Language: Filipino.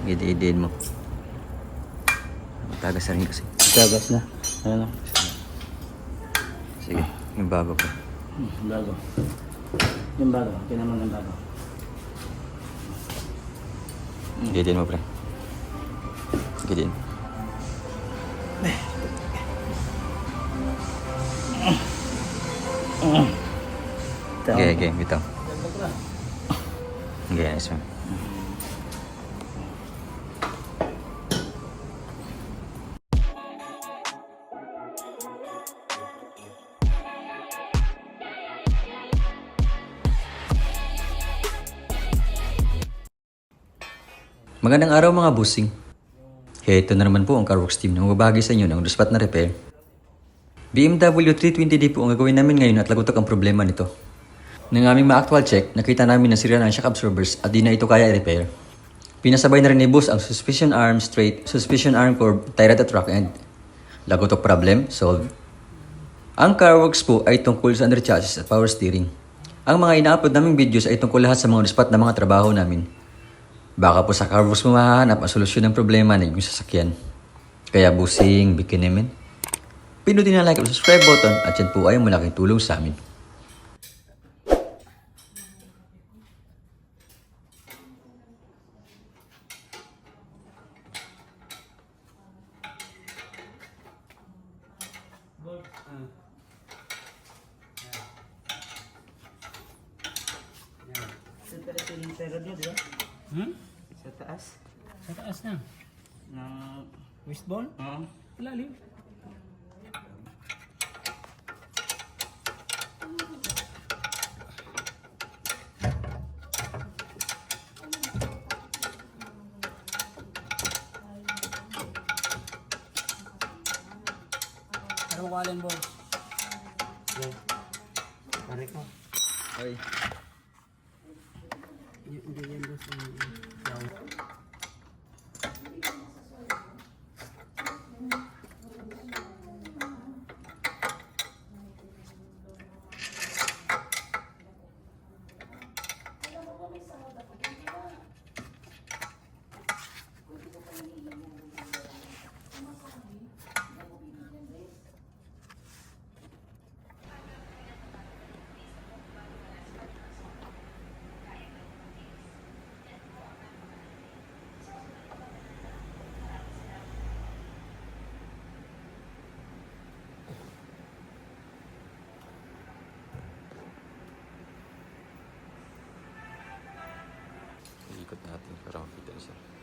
Gidi-idiin mo. Tagas na rin kasi. Tagas na. Ano? Sige, yung bago ko. Bago. Yung bago. Kinaman ng bago. Gidi-idiin mo, pre. Gidi-idiin. Okay, bitaw. Okay, nice one. Magandang araw mga busing. Kaya ito na naman po ang Carworks team na magbabahagi sa inyo ng duspat na repair. BMW 320D po ang gagawin namin ngayon at lagutok ang problema nito. Nang aming ma-actual check, nakita namin na sira ng shock absorbers at di na ito kaya i-repair. Pinasabay na rin ni boss ang suspension arm straight, suspension arm curve, tie rod at rock end. Lagutok problem, solved. Ang Carworks po ay tungkol sa under chassis at power steering. Ang mga ina-upload naming videos ay tungkol lahat sa mga duspat na mga trabaho namin. Baka po sa Carworks mo mahahanap ang solusyon ng problema na yung sasakyan. Kaya busing, bikinimin. Pinutin ang like at subscribe button at yan po ay malaking tulong sa amin. Sa taas. Sa taas na. Ng... Wishbone? Oo. Ilalim. Ano ko alin, boss? Pare ko. Ay. Hindi yan, boss. Ikot natin para makita siya.